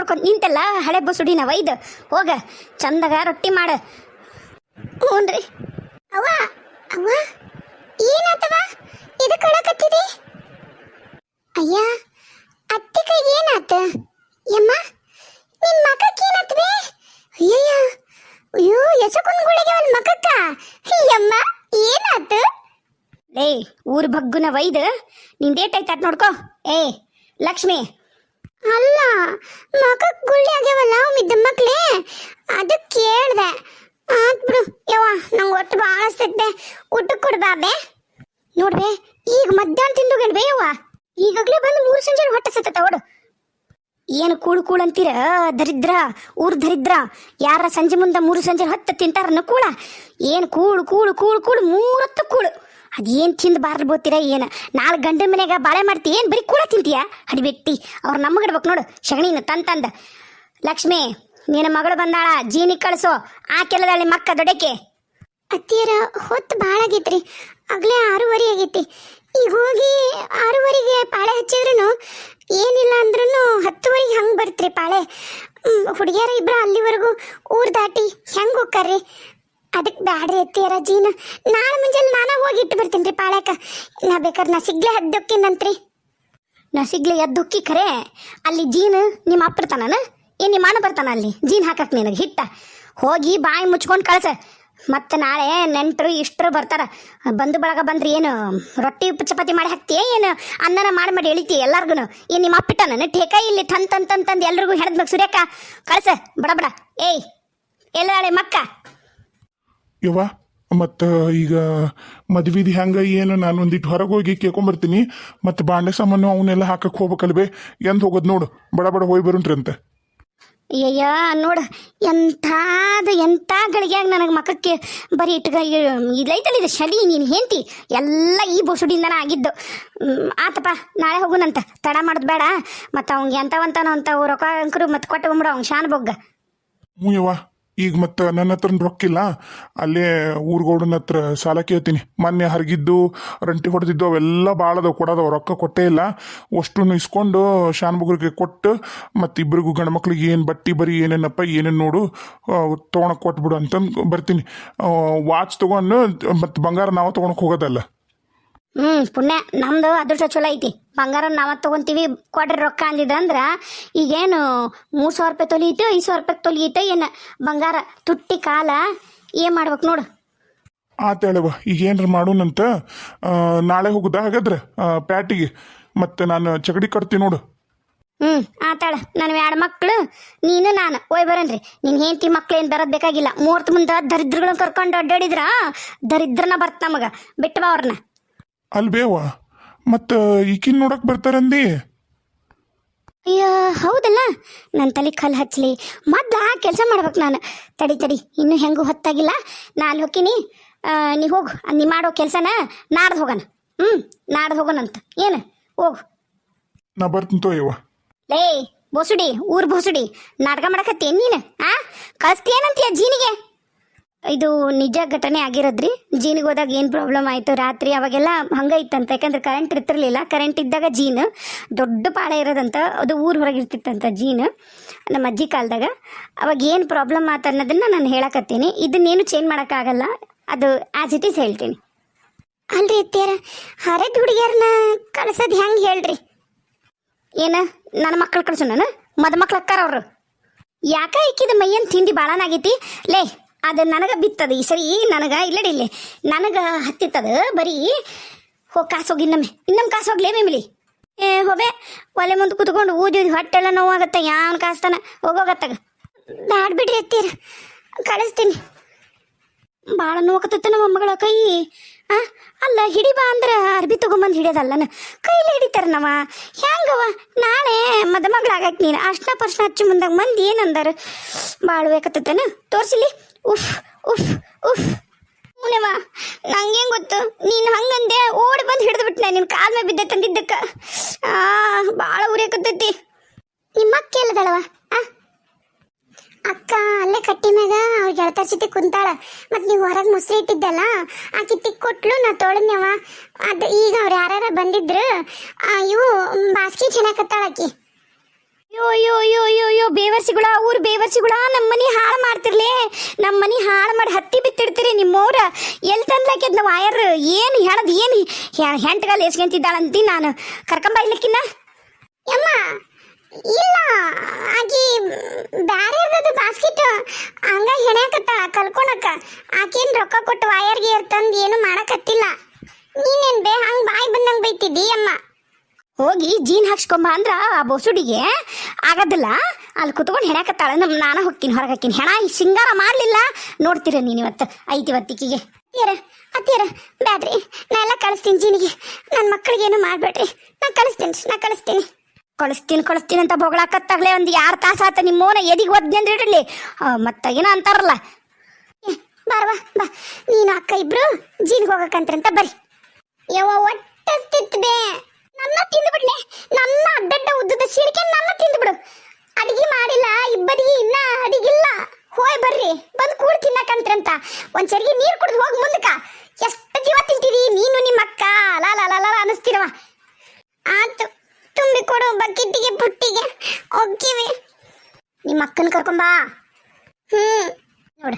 ನೋಡ್ಕೊಂಡು ನಿಂತೆಲ್ಲ ಹಳೆ ಬಸುಡಿನ ಒಯ್ದು ಹೋಗ ಚಂದಾಗ ರೊಟ್ಟಿ ಮಾಡ. ಹ್ಞೂನ್ರಿ. ಅವ್ವ ಅವ್ವ ಏನಾತವ ಇದು ಕಳಕತ್ತಿದಿ? ಅಯ್ಯ ಅತ್ತಿ ಕೈಗೆ ಏನಾತ ಯಮ್ಮ? ನಿನ್ ಮಕಕ್ಕೆ ಏನಾತ್ವೆ? ಅಯ್ಯಯ್ಯ ಅಯ್ಯೋ ಎಸಕುಂದ್ಗಳಿಗೆ ಒಂದು ಮಕಕ್ಕ ಯಮ್ಮ ಏನಾತ? ಲೇ ಊರ್ ಬಗ್ಗುನ ಒಯ್ದು ನಿಂದೇಟೈತಾತ್ ನೋಡ್ಕೋ. ಏ ಲಕ್ಷ್ಮಿ, ಅಲ್ಲ ಮಕಕ್ ಗುಳ್ಳಿ ಆಗ್ಯಾವಲ್ಲ ಮಿದ್ದ ಮಕ್ಳೇ ಅದಕ್ಕೆ ಕೇಳ್ದೆ. ಆತ್ ಬಿಡು ಯವ್ವ, ನಂಗೆ ಒಟ್ಟು ಭಾಳ ಹಸ್ತೈತೆ, ಊಟಕ್ಕೆ ಕೊಡ್ಬಾಬೆ. ನೋಡ್ಬೆ ಈಗ ಮಧ್ಯಾಹ್ನ ತಿಂದುಗೇಳ್ಬೆ ಯವ್ವ, ಈಗಾಗಲೇ ಬಂದು 3 ಸಂಜೆ ಹೊಟ್ಟೆ ಸತ್ತ ಓಡು. ಏನು ಕೂಳು ಕೂಳು ಅಂತೀರ ದರಿದ್ರ, ಊರ್ ದರಿದ್ರ. ಯಾರ ಸಂಜೆ ಮುಂದೆ 3 ಸಂಜೆ 10 ತಿಂತಾರನ್ನ ಕೂಳ? ಏನು ಕೂಳು ಕೂಳು ಕೂಳು ಕೂಳು 3 ಹೊತ್ತು ಕೂಳು. ಅದೇನು ತಿಂದು ಬಾರ್ದು ಬೋತೀರ ಏನು? 4 ಗಂಟೆ ಮನೆಯಾಗ ಬಾಳೆ ಮಾಡ್ತಿ ಏನು ಬರೀ ಕೂಳ ತಿಂತೀಯ? ಹಡಿಬೆಟ್ಟಿ ಅವ್ರ ನಮಗಿಡ್ಬೇಕು ನೋಡು ಶಗಣಿನ ತಂದ. ಲಕ್ಷ್ಮಿ ನಿನ್ನ ಮಗಳು ಬಂದಾಳ, ಜೀನಿಗೆ ಕಳಿಸೋ. ಆಕೆಲ್ಲದಾಳಿ ಮಕ್ಕ ದೊಡ್ಡಕ್ಕೆ. ಅತ್ತಿಯರ ಹೊತ್ತು ಭಾಳ ಆಗೈತ್ರಿ, ಆಗಲೇ 6:30 ಆಗೈತಿ. ಈಗ ಹೋಗಿ 6:30ಗೆ ಪಾಳೆ ಹಚ್ಚಿದ್ರು ಏನಿಲ್ಲ ಅಂದ್ರೂ 10:30 ಹಂಗೆ ಬರ್ತ್ರಿ ಪಾಳೆ. ಹುಡುಗಿಯರ ಇಬ್ಬರು ಅಲ್ಲಿವರೆಗೂ ಊರು ದಾಟಿ ಹೆಂಗೆ ಹೋಗ್ತಾರ್ರಿ? ಅದಕ್ಕೆ ಬ್ಯಾಡ್ರಿ ಅತ್ತಿಯರ ಜೀನ. ನಾಳೆ ಮುಂಜಾನೆ ನಾನು ಹೋಗಿ ಇಟ್ಟು ಬರ್ತೀನಿ ರೀ ಪಾಳ್ಯಾಕ. ನಾ ಬೇಕಾದ್ರೆ ನಸಿಗ್ಲೆ ಹದ್ದೊಕ್ಕಿನಂತ್ರಿ. ನಸಿಗ್ಲೆ ಎದ್ದೊಕ್ಕಿ ಖರೆ ಅಲ್ಲಿ ಜೀನು ನಿಮ್ಮ ಅಪ್ಪರ್ತಾನ ಏನು ನಿಮ್ಮ ಅಣ್ಣ ಬರ್ತಾನ ಅಲ್ಲಿ ಜೀನ್ ಹಾಕಕ್ಕೆ ನಿನಗೆ ಹಿಟ್ಟ. ಹೋಗಿ ಬಾಯಿ ಮುಚ್ಕೊಂಡು ಕಳ್ಸ. ಮತ್ತು ನಾಳೆ ನೆಂಟರು ಇಷ್ಟರು ಬರ್ತಾರ. ಬಂದು ಬಳಗ ಬಂದ್ರಿ ಏನು ರೊಟ್ಟಿ ಚಪಾತಿ ಮಾಡಿ ಹಾಕ್ತೀಯ ಏನು ಅನ್ನನ ಮಾಡಿ ಎಳಿತೀಯ ಎಲ್ಲಾರ್ಗು? ಏನು ನಿಮ್ಮ ಅಪ್ಪಿಟ್ಟ ನನ್ನ ಠೇಕ ಇಲ್ಲಿ ತಂದು ಎಲ್ರಿಗೂ ಹೆಣದ್ಬೇಕು ಸುರ್ಯಕ್ಕ ಕಳ್ಸ ಬಡ ಬಡ. ಏಯ್ ಎಲ್ಲಾಳೆ ಮಕ್ಕ ಯವ್ವ, ಮತ್ತು ಈಗ ಮದ್ವಿದು ಹೆಂಗೆ ಏನು? ನಾನು ಒಂದಿಟ್ಟು ಹೊರಗೆ ಹೋಗಿ ಕೇಳ್ಕೊಂಬರ್ತೀನಿ. ಮತ್ತು ಬಾಂಡೆ ಸಾಮಾನು ಅವನ್ನೆಲ್ಲ ಹಾಕಕ್ಕೆ ಹೋಗ್ಬೇಕಲ್ವೇ? ಎಂದು ಹೋಗೋದು ನೋಡು, ಬಡ ಬಡ ಹೋಗಿ ಬರುಣ್ರಿ ಅಂತ. ಅಯ್ಯಯ್ಯ ನೋಡು ಎಂಥ ಗಳಿಗ್ಯಾಗ ನನಗೆ ಮಕ್ಕಕ್ಕೆ ಬರೀ ಇಟ್ಗ ಇದೈತಲ್ಲ ಇದು ಶಡಿ ನೀನು ಹೆಂಡ್ತಿ ಎಲ್ಲ ಈ ಬೊಸುಡಿಂದನ ಆಗಿದ್ದು. ಆತಪ್ಪ ನಾಳೆ ಹೋಗುನಂತ, ತಡ ಮಾಡೋದು ಬೇಡ. ಮತ್ತು ಅವ್ನಿಗೆ ಎಂಥವಂತಾನೋ ಅಂತ ರೊಕ್ಕ ಅಂಕರು ಮತ್ತು ಕೊಟ್ಟುಕೊಂಬಿಡು ಅವ್ನು ಶಾನ್ ಬೊಗ್ಗ. ಹ್ಞೂ ಯವ್ವ, ಈಗ ಮತ್ತು ನನ್ನ ಹತ್ರ ರೊಕ್ಕಿಲ್ಲ. ಅಲ್ಲೇ ಊರ್ಗೌಡನ ಹತ್ರ ಸಾಲ ಕೇಳ್ತೀನಿ. ಮೊನ್ನೆ ಹರಿಗಿದ್ದು ರಂಟಿ ಹೊಡೆದಿದ್ದು ಅವೆಲ್ಲ ಭಾಳ ಅದಾವೆ, ಕೊಡೋದವ. ರೊಕ್ಕ ಕೊಟ್ಟೇ ಇಲ್ಲ. ಅಷ್ಟನ್ನು ಇಸ್ಕೊಂಡು ಶಾನ್ಬುಗ್ರಿಗೆ ಕೊಟ್ಟು ಮತ್ತು ಇಬ್ಬರಿಗೂ ಗಂಡು ಮಕ್ಳಿಗೆ ಏನು ಬಟ್ಟಿ ಬರೀ ಏನೇನಪ್ಪ ಏನೇನು ನೋಡು ತೊಗೊಳಕ್ಕೆ ಕೊಟ್ಬಿಡು ಅಂತಂದು ಬರ್ತೀನಿ. ವಾಚ್ ತೊಗೊಂಡು ಮತ್ತು ಬಂಗಾರ ನಾವು ತೊಗೊಳಕ್ಕೆ ಹೋಗೋದಲ್ಲ. ಪುಣ್ಯ ನಮ್ದು ಅದೃಷ್ಟ ಚಲೋ ಐತಿ. ಬಂಗಾರ ನಾವ ತೊಗೊಂತೀವಿ ಕೊಡ್ರಿ ರೊಕ್ಕ ಅಂದಿದ್ರಂದ್ರೆ ಈಗೇನು 3,000 ರೂಪಾಯಿ ತೊಲಿಯಿತು 5,000 ರೂಪಾಯಿ ತೊಲಿಯಿತು ಏನು ಬಂಗಾರ ತುಟ್ಟಿ ಕಾಲ ಏನು ಮಾಡ್ಬೇಕು ನೋಡು. ಆತೇಳವ, ಈಗ ಏನ್ರ ಮಾಡೋಣಂತ. ನಾಳೆ ಹೋಗುದಾ ಹಾಗಾದ್ರೆ ಪ್ಯಾಟಿಗೆ? ಮತ್ತು ನಾನು ಚಗಡಿ ಕಟ್ತೀನಿ ನೋಡು. ಆತಾಳ. ನನ್ನ 2 ಮಕ್ಕಳು ನೀನು ನಾನು ಹೋಯ್ ಬರನ್ರಿ. ನಿನ್ನ ಹೆಂಡತಿ ಮಕ್ಳು ಏನು ಬರೋದು ಬೇಕಾಗಿಲ್ಲ. ಮುಹೂರ್ತ ಮುಂದೆ ದರಿದ್ರಗಳನ್ನ ಕರ್ಕೊಂಡು ಅಡ್ಡಾಡಿದ್ರ ದರಿದ್ರನ ಬರ್ತ ನಮಗೆ. ಬಿಟ್ಟು ಬಾ ಅವ್ರನ್ನ. ಅಲ್ಬೇವ, ಮತ್ತು ಈಕಿನ ನೋಡಕ್ಕೆ ಬರ್ತಾರಂದಿ? ಅಯ್ಯೋ ಹೌದಲ್ಲ, ನನ್ನ ತಲೆ ಕಲ್ಲು ಹಚ್ಚಲಿ. ಮೊದ್ಲು ಕೆಲಸ ಮಾಡ್ಬೇಕು ನಾನು. ತಡಿ ಇನ್ನೂ ಹೆಂಗೂ ಹೊತ್ತಾಗಿಲ್ಲ. ನಾ ಅಲ್ಲಿ ಹೋಗ್ತೀನಿ, ನೀ ಹೋಗು. ನೀ ಮಾಡೋ ಕೆಲಸನ ನಾಡ್ದು ಹೋಗೋಣ. ನಾಡ್ದು ಹೋಗೋಣಂತ ಏನು ಹೋಗು. ನಾ ಬರ್ತೀನಿ ತೋಯವ್ವ. ಲೇ ಬೋಸುಡಿ, ಊರು ಬೋಸುಡಿ, ನಾಟಕ ಮಾಡಕತ್ತೀನಿ ನೀನು. ಕಳಿಸ್ತೀಯನಂತೀಯ ಜೀನಿಗೆ? ಇದು ನಿಜ ಘಟನೆ ಆಗಿರೋದ್ರಿ. ಜೀನಿಗೆ ಹೋದಾಗ ಏನು ಪ್ರಾಬ್ಲಮ್ ಆಯಿತು ರಾತ್ರಿ, ಅವಾಗೆಲ್ಲ ಹಂಗೆ ಇತ್ತಂತ. ಯಾಕಂದ್ರೆ ಕರೆಂಟ್ ಇರ್ತಿರ್ಲಿಲ್ಲ. ಕರೆಂಟ್ ಇದ್ದಾಗ ಜೀನು ದೊಡ್ಡ ಪಾಳೆ ಇರೋದಂತ, ಅದು ಊರು ಹೊರಗೆ ಇರ್ತಿತ್ತಂತ ಜೀನು ನಮ್ಮ ಅಜ್ಜಿ ಕಾಲದಾಗ. ಅವಾಗ ಏನು ಪ್ರಾಬ್ಲಮ್ ಆತ ಅನ್ನೋದನ್ನು ನಾನು ಹೇಳಕತ್ತೀನಿ. ಇದನ್ನೇನು ಚೇಂಜ್ ಮಾಡೋಕ್ಕಾಗಲ್ಲ, ಅದು ಆ್ಯಸ್ ಇಟ್ ಈಸ್ ಹೇಳ್ತೀನಿ. ಅಲ್ರಿ ಅತ್ತೀರ, ಹರಿದ ಹುಡುಗಿಯರನ್ನ ಕಳ್ಸೋದು ಹೆಂಗೆ ಹೇಳ್ರಿ? ಏನು ನನ್ನ ಮಕ್ಕಳು ಕಳ್ಸು? ನಾನು ಮದುಮಕ್ಳು ಅಕ್ಕಾರ ಅವರು. ಯಾಕ ಇಕ್ಕಿದ ಮೈಯನ್ ತಿಂಡಿ ಭಾಳನಾಗೈತಿ ಲೇ. ಅದು ನನಗೆ ಬಿತ್ತದ ಈ ಸರಿ, ನನಗೆ ಇಲ್ಲಡಿಲ್ಲಿ ನನಗೆ ಹತ್ತಿತ್ತದ ಬರೀ. ಹೋಗಿ ಕಾಸು ಹೋಗಿ ಇನ್ನೊಮ್ಮೆ ಕಾಸು ಹೋಗ್ಲೇ ಮೇಮಿಲಿ. ಹೋಬೆ ಒಲೆ ಮುಂದೆ ಕುತ್ಕೊಂಡು ಊದಿ ಹೊಟ್ಟೆಲ್ಲ ನೋವಾಗತ್ತೆ. ಯಾವನ್ ಕಾಸ್ತಾನ ಹೋಗೋಗತ್ತಾಗ. ಬ್ಯಾಡ್ ಬಿಡ್ರಿ ಎತ್ತೀರ, ಕಳಿಸ್ತೀನಿ. ಭಾಳ ನೋವಾಗತ್ತ ನಮ್ಮ ಮಗಳ ಕೈ. ಅಲ್ಲ ಹಿಡಿ ಬಾ ಅಂದ್ರೆ ಅರ್ಬಿ ತೊಗೊಂಬಂದು ಹಿಡಿಯೋದಲ್ಲನ, ಕೈಲಿ ಹಿಡಿತಾರ ನಮ್ಮ. ಹೆಂಗವ ನಾಳೆ ಮದುಮಗಳಾಗಕ್ಕೆ ನೀನು ಅರ್ಶನ ಪರ್ಶನ ಹಚ್ಚಿ ಮುಂದಾಗ ಮಂದಿ ಏನಂದಾರ? ಭಾಳ ಬೇಕತ್ತೇನ ತೋರಿಸಿಲಿ. ಉಫ್ ಉಫ್ ಉಫ್ ಮುನೇವ, ನಂಗೇನು ಗೊತ್ತು ನೀನು ಹಂಗಂದೆ ಓಡಿ ಬಂದು ಹಿಡಿದು ಬಿಟ್ಟನೆ. ನಿನ್ನ ಕಾಲ ಮೇಲೆ ಬಿದ್ದೆ ತಂದಿದ್ದಕ್ಕೆ ಭಾಳ ಉರಿಯಕತ್ತೈತಿ. ನಿಮ್ಮ ಅಕ್ಕ ಎಲ್ಲದಳವ? ಅಕ್ಕ ಅಲ್ಲೇ ಕಟ್ಟಿ ಮ್ಯಾಗ ಅವ್ರ ಗೆಳತಾರ ಜೊತೆ ಕುಂತಾಳ. ಮತ್ತು ನೀವು ಹೊರಗೆ ಮೊಸರು ಇಟ್ಟಿದ್ದಲ್ಲ ಆಕಿ ತಿಕ್ ಕೊಟ್ಲು, ನಾ ತೊಳೆದ್ನವ. ಅದು ಈಗ ಅವ್ರು ಯಾರು ಬಂದಿದ್ರು, ಇವು ಬಾಸ್ಕಿ ಚೆನ್ನಾಗತ್ತಾಳ ಆಕಿ. ಅಯ್ಯೋ ಅಯ್ಯೋ ಅಯ್ಯೋ ಅಯ್ಯೋ ಅಯ್ಯೋ ಬೇವರ್ಸಿಗಳ ಊರು ಬೇವರ್ಸಿಗಳ ನಮ್ಮ ಮನೆ ಹಾಳು ಮಾಡ್ತಿರ್ಲಿ. ನಮ್ಮ ಮನೆ ಹಾಳು ಮಾಡಿ ಹತ್ತಿ ಬಿತ್ತಿಡ್ತೀರಿ ನಿಮ್ಮವ್ರ. ಎಲ್ಲಿ ತಂದ್ಲಾಕಿದ್ ನಾವು ಆಯರ್ ಏನು ಹೇಳದ್ ಏನು ಹೆಂಟ್ಗಲ್ ಎಸ್ಕೊಂತಿದ್ದಾಳಂತಿ ನಾನು ಕರ್ಕೊಂಬ ಇಲ್ಲಕ್ಕಿನ್ನ ಯಮ್ಮ. ಇಲ್ಲ ಆಕಿ ಬ್ಯಾರೆ ಇರ್ತದ ಬಾಸ್ಕೆಟ್ ಹಂಗ ಹೆಣ್ಯಾಕತ್ತ ಕಲ್ಕೊಳಕ. ಆಕೇನ್ ರೊಕ್ಕ ಕೊಟ್ಟು ವಾಯರ್ಗೆ ತಂದು ಏನು ಮಾಡಕತ್ತಿಲ್ಲ. ನೀನೇನ್ ಬೇ ಹಂಗ ಬಾಯಿ ಬಂದಂಗ ಬೈತಿದ್ದಿ ಅಮ್ಮ. ಹೋಗಿ ಜೀನ್ ಹಾಕ್ಸ್ಕೊಂಬ ಅಂದ್ರ ಆ ಬೊಸುಡಿಗೆ ಆಗದಿಲ್ಲ. ಅಲ್ಲಿ ಕುತ್ಕೊಂಡು ಹೆಣ್ಯಾಕತ್ತಾಳ. ನಾನು ಹೋಗ್ತೀನಿ ಹೊರಗೆ ಹಾಕಿನಿ. ಹೆಣ ಈ ಸಿಂಗಾರ ಮಾಡ್ಲಿಲ್ಲ ನೋಡ್ತೀರ ನೀನು ಇವತ್ತು ಐತಿ ಇವತ್ತಿಕಿಗೆ. ಅತ್ತಿಯರ ಬ್ಯಾಡ್ರಿ, ನಾ ಎಲ್ಲ ಕಳಿಸ್ತೀನಿ ಜೀನಿಗೆ. ನನ್ನ ಮಕ್ಕಳಿಗೇನು ಮಾಡ್ಬೇಡ್ರಿ, ನಾ ಕಳಿಸ್ತೀನಿ ಅಂತ ಬೊಗಳಾಕತ್ತಾಗ್ಲೇ ಒಂದು 2 ತಾಸು ಆತ. ನಿಮ್ಮೋನ ಎದಿಗೆ ಒದ್ನೆ ಅಂದ್ರೆ ಇಡಲಿ ಮತ್ತೆ ಏನೋ ಅಂತಾರಲ್ಲ. ಬಾರವಾ ಬಾ, ನೀನು ಅಕ್ಕ ಇಬ್ರು ಜೀನಿಗೆ ಹೋಗಕ್ಕಂತ್ರಂತ ಬರ್ರಿ. ಯವ್ವ ಒಟ್ಟಸ್ತಿತ್ತು ಬೇ, ನನ್ನ ತಿಂದ್ಬಿಡ್ಲೆ. ನನ್ನ ಅಡ್ಡಡ್ಡ ಉದ್ದದ ಸೀರಿಕೆ ನನ್ನ ತಿಂದ್ಬಿಡು. ಅಡಿಗೆ ಮಾಡಿಲ್ಲ ಇಬ್ಬರಿಗೆ ಇನ್ನ ಅಡಿಗಿಲ್ಲ. ಹೋಯ್ ಬರ್ರಿ, ಬಂದು ಕೂಡ್ ತಿನ್ನಕಂತ್ರಂತ. ಒಂದ್ ಸರಿಗೆ ನೀರು ಕುಡ್ದು ಹೋಗಿ ಮುಂದಕ್ಕ. ಎಷ್ಟು ಜೀವ ತಿಂತೀರಿ ನೀನು ನಿಮ್ಮ ಅಕ್ಕ ಲಾಲ ಅನಿಸ್ತಿರವ. ಆತು ತುಂಬಿ ಕೊಡು ಬಕೆಟ್ಟಿಗೆ ಪುಟ್ಟಿಗೆ ಒಗ್ಗಿವಿ. ನಿಮ್ಮ ಅಕ್ಕನ ಕರ್ಕೊಂಬಾ. ನೋಡು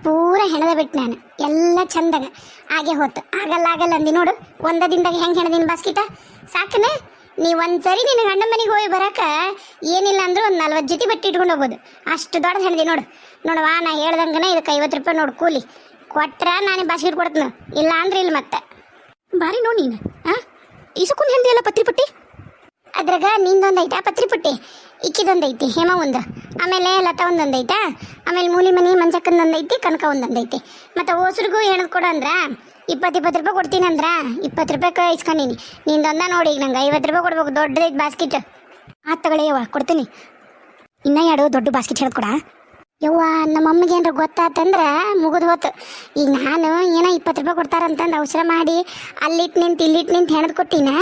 ಪೂರ ಹೆಣದ ಬಿಟ್ಟು ನಾನು ಎಲ್ಲ ಚಂದಾಗ ಹಾಗೆ ಹೋತು. ಆಗಲ್ಲ ಅಂದಿ ನೋಡು. ಒಂದ ದಿನದಾಗ ಹೆಂಗೆ ಹೆಣದಿನ ಬಾಸ್ಕಿಟ ಸಾಕನೆ. ನೀ ಒಂದ್ಸರಿ ನಿನ್ನ ಗಂಡ ಮನೆಗೆ ಹೋಗಿ ಬರಾಕ ಏನಿಲ್ಲ ಅಂದ್ರೂ ಒಂದು 40 ಜೊತೆ ಬಟ್ಟೆ ಇಟ್ಕೊಂಡು ಹೋಗ್ಬೋದು. ಅಷ್ಟು ದೊಡ್ಡದು ಹೆಣದಿ ನೋಡವಾ. ನಾ ಹೇಳ್ದಂಗನ ಇದಕ್ಕೆ 50 ರೂಪಾಯಿ ನೋಡು ಕೂಲಿ ಕೊಟ್ರ ನಾನು ಬಾಸ್ಕೆಟ್ ಕೊಡ್ತೀನಿ. ಇಲ್ಲ ಅಂದ್ರೆ ಇಲ್ಲ ಮತ್ತೆ ಬಾರಿ ನೋಡಿ ನೀನು. ಈಸಕ್ಕೊಂದು ಹೆಂಡಿ ಅಲ್ಲ ಪತ್ರಿ ಪಟ್ಟಿ. ಅದ್ರಾಗ ನಿಂದೊಂದು ಐತಾ ಪತ್ರಿ ಪುಟ್ಟಿ, ಇಕ್ಕಿದೊಂದು ಐತಿ ಹೇಮ ಒಂದು, ಆಮೇಲೆ ಲತಾ ಒಂದೊಂದು ಐತಾ, ಆಮೇಲೆ ಮೂಲಿ ಮನಿ ಮಂಚಕ್ಕಂದೊಂದು ಐತಿ, ಕನಕ ಒಂದೊಂದು ಐತಿ. ಮತ್ತು ಓಸರಿಗೂ ಹೆಣದ್ ಕೊಡು ಅಂದ್ರ 20 ರೂಪಾಯಿ ಕೊಡ್ತೀನಿ ಅಂದ್ರ 20 ರೂಪಾಯಿ ಇಸ್ಕೊಂಡೀನಿ. ನಿಂದೊಂದ ನೋಡಿ ಈಗ ನಂಗೆ 50 ರೂಪಾಯಿ ಕೊಡ್ಬೇಕು. ದೊಡ್ಡದೈತಿ ಬಾಸ್ಕೆಟ್. ಆತ್ ತಗೊಳ್ಳಿ ಕೊಡ್ತೀನಿ. ಇನ್ನೂ 2 ದೊಡ್ಡ ಬಾಸ್ಕೆಟ್ ಹೇಳದ್ ಕೊಡ. ಯವ್ವ ನಮ್ಮ ಅಮ್ಮಗೆ ಏನಾರ ಗೊತ್ತಾತಂದ್ರೆ ಮುಗಿದು ಹೋತು. ಈಗ ನಾನು ಏನೋ 20 ರೂಪಾಯಿ ಕೊಡ್ತಾರಂತಂದು ಅವಸರ ಮಾಡಿ ಇಲ್ಲಿಟ್ಟು ನಿಂತು ಹೆಣದ್ ಕೊಟ್ಟಿನ.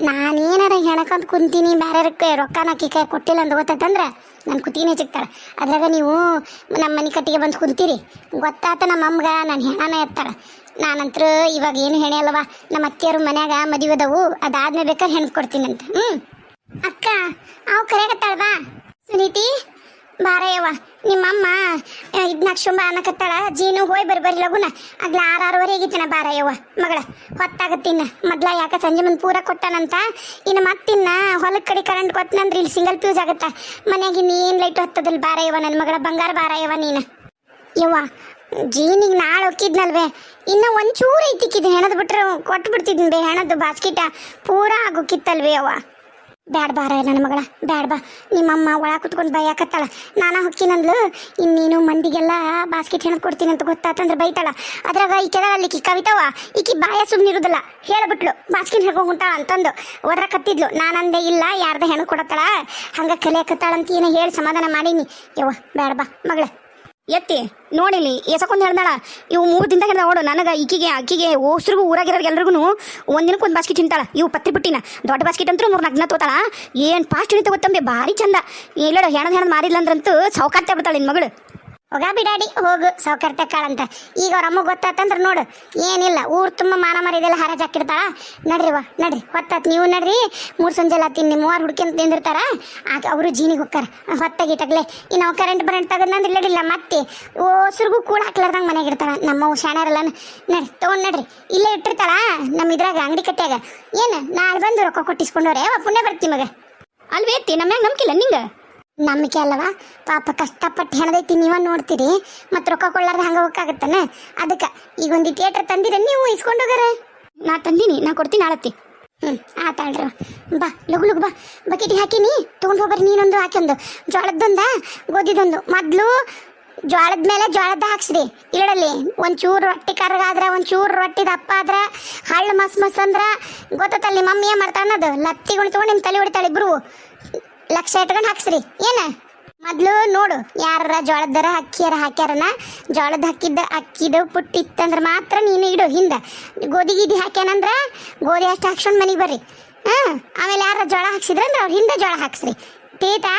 ನಾನೇನಾರ ಹೆಣಕಂತ ಕುಂತೀನಿ, ಬೇರೆ ರೊಕ್ಕನ ಕೈ ಕೊಟ್ಟಿಲ್ಲ ಅಂತ ಗೊತ್ತಾತಂದ್ರೆ ನಾನು ಕುತ್ತಿನೇ ಚಿಕ್ತಾಳೆ. ಅದ್ರಾಗ ನೀವು ನಮ್ಮ ಮನೆ ಕಟ್ಟಿಗೆ ಬಂದು ಕುಂತೀರಿ. ಗೊತ್ತಾತ ನಮ್ಮ ಅಮ್ಮಗೆ ನಾನು ಹೆಣನ ಎತ್ತಾಳೆ. ನಾನಂತರೂ ಇವಾಗ ಏನು ಹೆಣೆ ಅಲ್ವಾ, ನಮ್ಮ ಅತ್ತೆಯರು ಮನ್ಯಾಗ ಮದುವೆದವು, ಅದಾದ್ಮೇಲೆ ಬೇಕಾದ್ರೆ ಹೆಣದ್ ಕೊಡ್ತೀನಂತ. ಅಕ್ಕ ಅವು ಕರೆಯಕತ್ತಾಳವಾ ಸುನೀತಿ ಬಾರಯ್ಯವ್ವ. ನಿಮ್ಮಮ್ಮ ಇದ್ನಾಕ್ಷುಂಬ ಅನ್ನಕತ್ತಾಳ. ಜೀನು ಹೋಯ್ ಬರ್ಬರಿ ಲಗುನ. ಆಗ್ಲ 6-6:30 ಆಗಿತ್ತನ ಬಾರಯ್ಯವ್ವ ಮಗಳ. ಹೊತ್ತಾಗತ್ತಿನ್ನ ಮೊದ್ಲ ಯಾಕೆ ಸಂಜೆ ಮುಂದೆ ಪೂರ ಕೊಟ್ಟಾನಂತ. ಇನ್ನು ಮತ್ತಿನ್ನ ಹೊಲಕ್ಕೆ ಕಡೆ ಕರೆಂಟ್ ಕೊಟ್ಟನಂದ್ರೆ ಇಲ್ಲಿ ಸಿಂಗಲ್ ಫ್ಯೂಸ್ ಆಗತ್ತ. ಮನ್ಯಾಗ ಇನ್ನೇನು ಲೈಟ್ ಹೊತ್ತದಿಲ್ಲ ಬಾರಯ್ಯವ್ವ ನನ್ನ ಮಗಳ ಬಂಗಾರ ಬಾರಯ್ಯವ್ವ ನೀನು. ಯವ್ವ ಜೀನಿಗೆ ನಾಳೆ ಹೊಕ್ಕಿದ್ನಲ್ವೇ, ಇನ್ನು ಒಂಚೂರು ಐತಿಕ್ಕಿದ್ದು ಹೆಣದ್ ಬಿಟ್ರೆ ಕೊಟ್ಟು ಬಿಡ್ತಿದ್ನಿ ಬೇ. ಹೆಣದ್ದು ಬಾಸ್ಕೆಟ ಪೂರ ಆಗೋಕ್ಕಿತ್ತಲ್ವೇ ಯವ್ವ. ಬ್ಯಾಡ ಬಾರ ನನ್ನ ಮಗಳ ಬ್ಯಾಡ ಬಾ. ನಿಮ್ಮಮ್ಮ ಒಳ ಕುತ್ಕೊಂಡು ಬೈಯಾಕತ್ತಾಳ. ನಾನು ಹೊಕ್ಕಿನಂದ್ಲು. ಇನ್ನೇನು ಮಂದಿಗೆಲ್ಲ ಬಾಸ್ಕೆಟ್ ಹೆಣದ್ ಕೊಡ್ತೀನಿ ಅಂತ ಗೊತ್ತಾತಂದ್ರೆ ಬೈತಾಳ. ಅದ್ರಾಗ ಈಕೆದಾಳ ಅಲ್ಲಿಕಿ ಕವಿತಾವ, ಈಕಿ ಬಾಯ ಸುಮ್ಮನಿರುದಿಲ್ಲ. ಹೇಳ್ಬಿಟ್ಲು ಬಾಸ್ಕೆಟ್ ಹಿಡ್ಕೊಂಡ್ತಾಳ ಅಂತಂದು ಒದ್ರ ಕತ್ತಿದ್ಲು. ನಾನಂದೆ ಇಲ್ಲ ಯಾರ್ದ ಹೆಣದ್ ಕೊಡತ್ತಾಳ ಹಂಗ ಕಲಿಯಾಕತ್ತಾಳಂತ ಏನೋ ಹೇಳಿ ಸಮಾಧಾನ ಮಾಡೀನಿ. ಯವ್ವ ಬ್ಯಾಡ ಬಾ ಮಗಳ. ಎತ್ತಿ ನೋಡಿಲಿ ಎಸಕೊಂಡ್ ಹೇಳ್ದಾಳ. ಇವು 3 ದಿನದಾಗ ಹೇಳ್ದ ನೋಡು ನನಗೆ. ಅಕ್ಕಿಗೆ ಓಸ್ರಿಗೂ ಊರಾಗಿರೋರು ಎಲ್ರಿಗೂ ಒಂದಿನಕ್ಕೆ ಒಂದು ಬಾಸ್ಕೆಟ್ ತಿಂತಾಳ. ಇವು ಪತ್ರಿ ಪುಟ್ಟಿನ ದೊಡ್ಡ ಬಾಸ್ಕೆಟ್ ಅಂತೂ 3-4 ದಿನ ತೋತಾಳ. ಏನು ಫಾಸ್ಟ್ ಹಿಡಿತ ಗೊತ್ತಂಬೆ ಭಾರಿ ಚಂದ. ಎಲ್ಲೋ ಹೆಣದ್ ಮಾರಿಲ್ಲ ಅಂದ್ರಂತೂ ಸೌಕಾರ್ತೆ ಬಿಡ್ತಾಳೆ ನಿನ್ನ ಮಗಳು. ಹೋಗ ಬಿಡಾಡಿ ಹೋಗು ಸೌಕರ್ತೆ ಕಾಳಂತ. ಈಗ ಅವ್ರ ಅಮ್ಮ ಗೊತ್ತಾತಂದ್ರೆ ನೋಡು ಏನಿಲ್ಲ ಊರು ತುಂಬ ಮಾನ ಮರಿದೆಲ್ಲ ಹರಾಜ್ ಹಾಕಿರ್ತಾಳ. ನಡ್ರಿ ಹೊತ್ತಾತ್ ನೀವು ನಡ್ರಿ. 3 ಸಂಜೆ ತಿನ್ನಿ 3 ಹುಡ್ಕಿಂತ ನಿಂದಿರ್ತಾರ. ಅವರು ಜೀನಿಗೆ ಹೋಗ್ತಾರ ಹೊತ್ತಾಗಿಟ್ಟಾಗಲೇ. ಇನ್ನು ನಾವು ಕರೆಂಟ್ ತಗದ್ನಂದ್ರೆ ಇಲ್ಲಡಿಲ್ಲ ಮತ್ತೆ ಓಸ್ರಿಗೂ ಕೂಡ ಹಾಕ್ಲಾರ್ದಂಗೆ ಮನೆಗೆ ಇರ್ತಾಳ. ನಮ್ಮ ಶಾಣ್ಯಾರಲ್ಲ ನಡ್ರಿ ಇಲ್ಲೇ ಇಟ್ಟಿರ್ತಾಳ ನಮ್ಮ ಇದ್ರಾಗ ಅಂಗಡಿ ಕಟ್ಟ್ಯಾಗ. ಏನು ನಾಳೆ ಬಂದು ರೊಕ್ಕ ಕೊಟ್ಟಿಸ್ಕೊಂಡವ್ರೆ ಪುಣ್ಯ ಬರ್ತಿ ಮಗ. ಅಲ್ವೇತಿ ನಮ್ಯಾಗ ನಂಬಿಕಿಲ್ಲ ನಿಂಗೆ. ನಂಬಿಕೆ ಅಲ್ಲವಾ ಪಾಪ ಕಷ್ಟಪಟ್ಟು ಹೆಣದೈತಿ ನೀವ ನೋಡ್ತೀರಿ. ಮತ್ತು ರೊಕ್ಕ ಕೊಳ್ಳಾರ್ದು ಹಂಗೆ ಹೋಗಕ್ಕಾಗತ್ತಾನ. ಅದಕ್ಕೆ ಈಗ ಒಂದು ಥಿಯೇಟರ್ ತಂದಿರ ನೀವು ಇಸ್ಕೊಂಡೋಗಾರ. ನಾ ತಂದೀನಿ, ನಾ ಕೊಡ್ತೀನಿ ಆಳತ್ತಿ. ಆತಾಳ್ರಿ ಬಾ ಲಗು ಬಾ. ಬಕೆಟಿಗೆ ಹಾಕಿನಿ ತೊಗೊಂಡು ಹೋಗ್ಬರ್ರಿ. ನೀನೊಂದು ಹಾಕೊಂದು ಜೋಳದ್ದೊಂದ ಗೋಧಿದೊಂದು. ಮೊದಲು ಜೋಳದ ಮೇಲೆ ಜೋಳದ ಹಾಕ್ಸ್ರಿ. ಇರಡಲ್ಲಿ ಒಂಚೂರು ರೊಟ್ಟಿ ಕರ್ಗಾದ್ರೆ ಒಂಚೂರು ರೊಟ್ಟಿ ದಪ್ಪ ಆದ್ರೆ ಹಳ್ಳು ಮಸ್ ಅಂದ್ರೆ ಗೊತ್ತಲ್ಲಿ ಮಮ್ಮಿ ಏನು ಮಾಡ್ತಾ ಅನ್ನೋದು. ಲತ್ತಿ ಗುಣಿತ್ಕೊಂಡು ನಿಮ್ಮ ತಲೆ ಹೊಡಿತಾಳೆ ಇಬ್ರು. ಲಕ್ಷ ಇಟ್ಕೊಂಡು ಹಾಕ್ಸ್ರಿ. ಏನು ಮೊದಲು ನೋಡು ಯಾರ ಜೋಳದರ ಅಕ್ಕಿಯರ ಹಾಕ್ಯಾರನ. ಜೋಳದ ಅಕ್ಕಿದು ಪುಟ್ಟಿತ್ತಂದ್ರೆ ಮಾತ್ರ ನೀನು ಇಡು. ಹಿಂದೆ ಗೋಧಿ ಹಾಕ್ಯಾನಂದ್ರೆ ಗೋಧಿ ಅಷ್ಟು ಹಾಕ್ಸ್ಕೊಂಡು ಮನೆಗೆ ಬರ್ರಿ. ಆಮೇಲೆ ಯಾರ ಜೋಳ ಹಾಕ್ಸಿದ್ರಂದ್ರೆ ಅವ್ರ ಹಿಂದೆ ಜೋಳ ಹಾಕ್ಸ್ರಿ. ತೇತಾ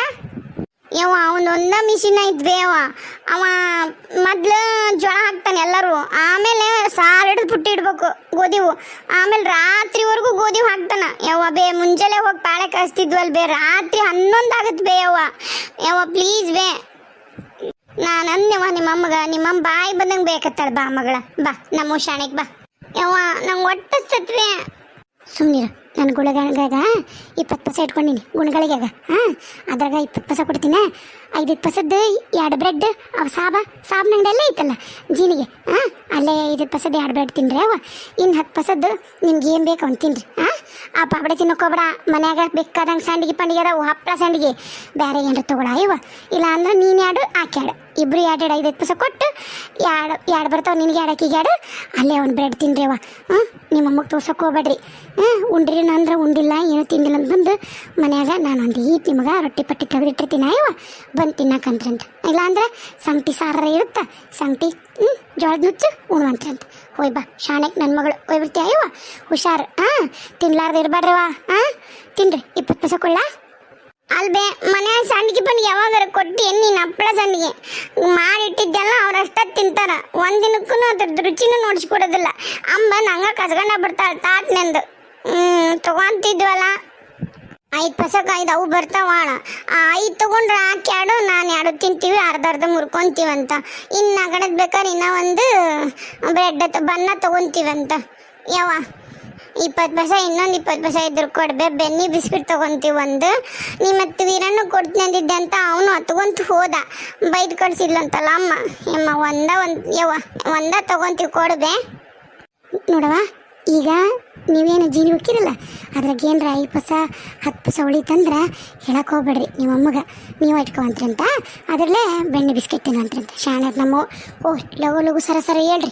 ಯವ್ವ ಅವನೊಂದ ಮಿಷಿನ್ ಐತ್ಬೇ ಅವ ಮೊದ್ಲು ಜೋಳ ಹಾಕ್ತಾನೆ ಎಲ್ಲರೂ, ಆಮೇಲೆ ಸಾರು ಹಿಡಿದು ಪುಟ್ಟಿ ಇಡ್ಬೇಕು ಗೋಧಿವು, ಆಮೇಲೆ ರಾತ್ರಿವರೆಗೂ ಗೋಧಿ ಹಾಕ್ತಾನ ಯವ್ವ ಬೇ. ಮುಂಜಾನೆ ಹೋಗಿ ಪಾಳೆ ಕಳಿಸ್ತಿದ್ವಲ್ ಬೇ, ರಾತ್ರಿ 11 ಆಗತ್ತೆ ಬೇ ಯವ್ವ ಪ್ಲೀಸ್ ಬೇ. ನಾನು ಅಂದೆವ್ವ ನಿಮ್ಮಮ್ಮ ಬಾಯಿ ಬಂದಂಗೆ ಬೇಕತ್ತಾಳ, ಬಾ ಮಗಳ ಬಾ ನಮ್ಮ ಶಾಣೆಗೆ ಬಾ ಯವ್ವ. ನಂಗೆ ಒಟ್ಟು ಸತ್ವೆ. ಸುಮ್ಮನಿರು, ನಾನು ಗುಣಗಳಿಗಾಗ 20 ಪೈಸೆ ಇಟ್ಕೊಂಡಿನಿ ಗುಣಗಳಿಗಾಗ. ಅದ್ರಾಗ 20 ಪೈಸೆ ಕೊಡ್ತೀನಿ, 5 ಪೈಸದ್ದು 2 ಬ್ರೆಡ್ ಅವ ಸಾಬ್ ನಂಗಡೆಲ್ಲೇ ಐತಲ್ಲ ಜೀನಿಗೆ, ಅಲ್ಲೇ 5 ಪೈಸದ್ದು 2 ಬ್ರೆಡ್ ತಿನ್ರಿ ಅವ. ಇನ್ನು 10 ಪೈಸದ್ದು ನಿಮ್ಗೆ ಏನು ಬೇಕು ಅವ್ನು ತಿನ್ರಿ. ಆ ಪಾಪಡೆ ತಿನ್ನೋಕೋಬೇಡ, ಮನ್ಯಾಗ ಬೇಕಾದಂಗೆ ಸಂಡಿಗೆ ಪಂಡಿಗೆ ಅದಾವು, ಹಪ್ಪಳ ಸಂಡಿಗೆ ಬೇರೆ ಏನಾರು ತೊಗೊಳ ಇವ. ಇಲ್ಲ ಅಂದ್ರೆ ನೀನು 2 ಆಕೆ 2, ಇಬ್ರು 2 5 ಪೈಸೆ ಕೊಟ್ಟು 2 ಬರ್ತಾವೆ ನಿನಗೆ 2 ಆಕಿಗೆ 2, ಅಲ್ಲೇ ಒಂದು ಬ್ರೆಡ್ ತಿನ್ರಿ ಅವ. ನಿಮ್ಮ ಅಮ್ಮಗೆ ತೋರ್ಸೋಕೆ ಹೋಗ್ಬೇಡ್ರಿ. ಉಂಡ್ರಿ ಅಂದ್ರೆ ಉಂಡಿಲ್ಲ ಏನೂ ತಿಂದಿಲ್ಲ ಅಂತ ಬಂದು ಮನ್ಯಾಗ ನಾನು ಒಂದು ಈಟ್ ನಿಮಗೆ ರೊಟ್ಟಿ ಪಟ್ಟಿ ತೆಗೆದಿಟ್ಟಿರ್ತೀನಿ ಅಯ್ಯವ, ಬಂದು ತಿನ್ನಕಂತ್ರಂತ. ಇಲ್ಲ ಅಂದ್ರೆ ಸಂಗಟಿ ಸಾರ ಇರುತ್ತೆ, ಸಂಗಟಿ ಜೋಳದ ನುಚ್ಚು ಉಣ್ವಂತ್ರಂತ. ಹೋಯ್ ಬಾ ಶಾಣೆಗೆ ನನ್ನ ಮಗಳು ಹೋಯ್ಬಿಡ್ತೀಯ ಅಯ್ಯವ, ಹುಷಾರು. ತಿನ್ಲಾರ್ದು ಇರಬೇಡ್ರವ. ತಿನ್ರಿ 20 ಪೈಸೆ ಕೊಳ್ಳ. ಅಲ್ಬೇ ಮನ್ಯಾಗ ಸಂಡಿಗೆ ಪಂಡಿಗೆ ಯಾವಾಗಾರ ಕೊಟ್ಟು ನೀನು ಹಪ್ಪಳ ಸಂಡಿಗೆ ಮಾಡಿಟ್ಟಿದ್ದೆಲ್ಲ ಅವ್ರಷ್ಟ ತಿಂತಾರ, ಒಂದಿನಕ್ಕೂ ಅದ್ರದ್ದು ರುಚಿನೂ ನೋಡಿಸ್ಕೊಡೋದಿಲ್ಲ. ಅಂಬ ನಂಗೆ ಕಸ್ಕೊಂಡ ಬಿಡ್ತಾಳೆ ತಾಟ್ನೆಂದು. ತೊಗೊಂತಿದ್ವಲ್ಲ 5 ಪೈಸೆಗೆ 5 ಅವು ಬರ್ತಾವ. 5 ತೊಗೊಂಡ್ರೆ ಆಕೆ 2 ನಾನು 2 ತಿಂತೀವಿ, ಅರ್ಧ ಮುರ್ಕೊಂತೀವಂತ. ಇನ್ನು ಕಡೆದು ಬೇಕಾದ್ರೆ ಇನ್ನೂ ಒಂದು ಬ್ರೆಡ್ ಬನ್ನ ತೊಗೊತೀವಂತ ಯವ್ವ. 20 ಪೈಸೆ ಇನ್ನೊಂದು 20 ಪೈಸೆ ಇದ್ರು ಕೊಡ್ಬೇ. ಬೆನ್ನಿ ಬಿಸ್ಕಿಟ್ ತೊಗೊಂತೀವಿ ಒಂದು. ನೀ ಮತ್ತು ವೀರನ್ನು ಕೊಡ್ತೀನಿ ಅಂದಿದ್ದೆ ಅಂತ ಅವನು ಹತ್ಕೊಂತ ಹೋದ, ಬೈದು ಕಳಿಸಿದ್ಲಂತಲ್ಲ ಅಮ್ಮ. ಒಂದ ತೊಗೊಂತೀವಿ ಕೊಡ್ಬೇ. ನೋಡವ, ಈಗ ನೀವೇನು ಜೀನಿ ಹೋಗಿರಲ್ಲ, ಅದ್ರಾಗ ಏನರ 5 ಪೈಸೆ 10 ಪೈಸೆ ಉಳಿತಂದ್ರೆ ಹೇಳಕ್ಕೆ ಹೋಗ್ಬೇಡ್ರಿ ನಿಮ್ಮ ಅಮ್ಮಗೆ, ನೀವು ಇಟ್ಕೊಂತ್ರಂತ. ಅದರಲ್ಲೇ ಬೆಣ್ಣೆ ಬಿಸ್ಕೆಟ್ ತಿನ್ನಂತ್ರಂತ. ಶಾಣೆ ನಮ್ಮ ಲಗು ಸರ ಹೇಳ್ರಿ.